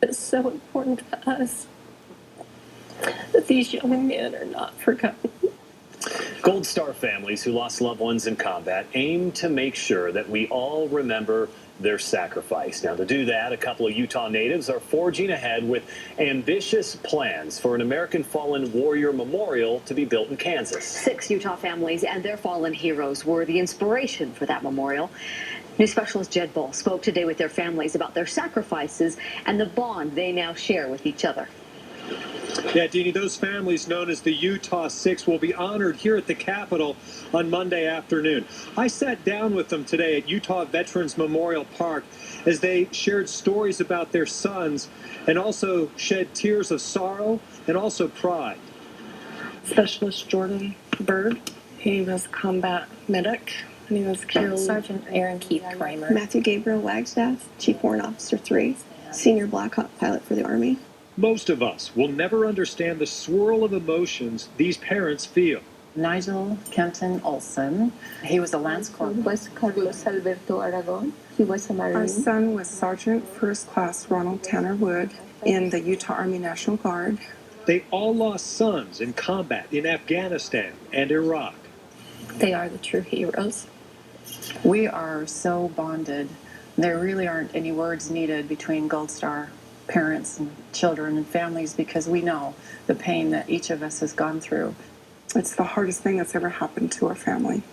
It's so important to us that these young men are not forgotten. Gold Star families who lost loved ones in combat aim to make sure that we all remember their sacrifice. Now, to do that, a couple of Utah natives are forging ahead with ambitious plans for an American Fallen Warrior Memorial to be built in Kansas. 6 Utah families and their fallen heroes were the inspiration for that memorial. News specialist Jed Bull spoke today with their families about their sacrifices and the bond they now share with each other. Yeah, Deanie, those families known as the Utah Six will be honored here at the Capitol on Monday afternoon. I sat down with them today at Utah Veterans Memorial Park as they shared stories about their sons and also shed tears of sorrow and also pride. Specialist Jordan Bird, he was a combat medic, and he was killed. Sergeant Aaron Keith Kramer. Matthew Gabriel Wagstaff, Chief Warrant Officer 3, Senior Black Hawk pilot for the Army. Most of us will never understand the swirl of emotions these parents feel. Nigel Kenton Olson, he was a Lance Corporal. Was Carlos Alberto Aragon. He was a Marine. Our son was Sergeant First Class Ronald Tanner Wood in the Utah Army National Guard. They all lost sons in combat in Afghanistan and Iraq. They are the true heroes. We are so bonded. There really aren't any words needed between Gold Star parents and children and families because we know the pain that each of us has gone through. It's the hardest thing that's ever happened to our family.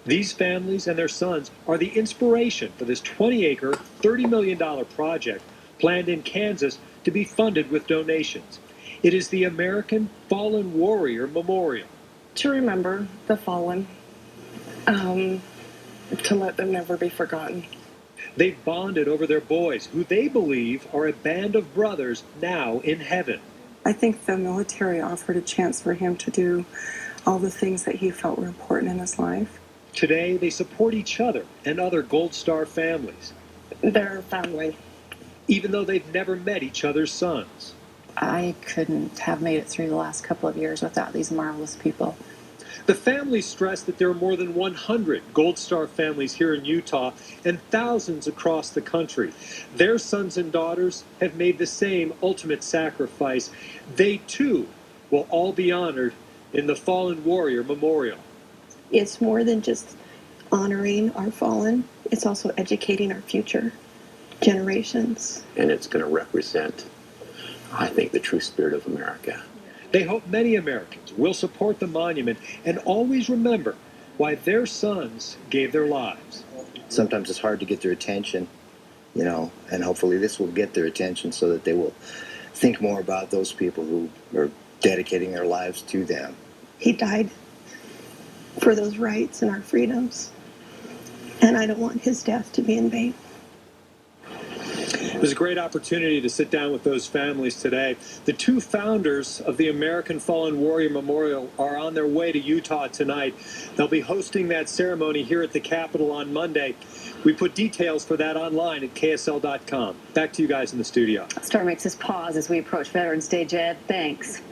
These families and their sons are the inspiration for this 20-acre, $30 million project planned in Kansas to be funded with donations. It is the American Fallen Warrior Memorial. To remember the fallen, to let them never be forgotten. They've bonded over their boys, who they believe are a band of brothers now in heaven. I think the military offered a chance for him to do all the things that he felt were important in his life. Today, they support each other and other Gold Star families, Their family. even though they've never met each other's sons. I couldn't have made it through the last couple of years without these marvelous people. The families stress that there are more than 100 Gold Star families here in Utah and thousands across the country. Their sons and daughters have made the same ultimate sacrifice. They, too, will all be honored in the Fallen Warrior Memorial. It's more than just honoring our fallen, it's also educating our future generations. And it's going to represent, I think, the true spirit of America. They hope many Americans will support the monument and always remember why their sons gave their lives. Sometimes it's hard to get their attention, and hopefully this will get their attention so that they will think more about those people who are dedicating their lives to them. He died for those rights and our freedoms, and I don't want his death to be in vain. It was a great opportunity to sit down with those families today. The two founders of the American Fallen Warrior Memorial are on their way to Utah tonight. They'll be hosting that ceremony here at the Capitol on Monday. We put details for that online at KSL.com. Back to you guys in the studio. Star makes us pause as we approach Veterans Day. Jed, thanks.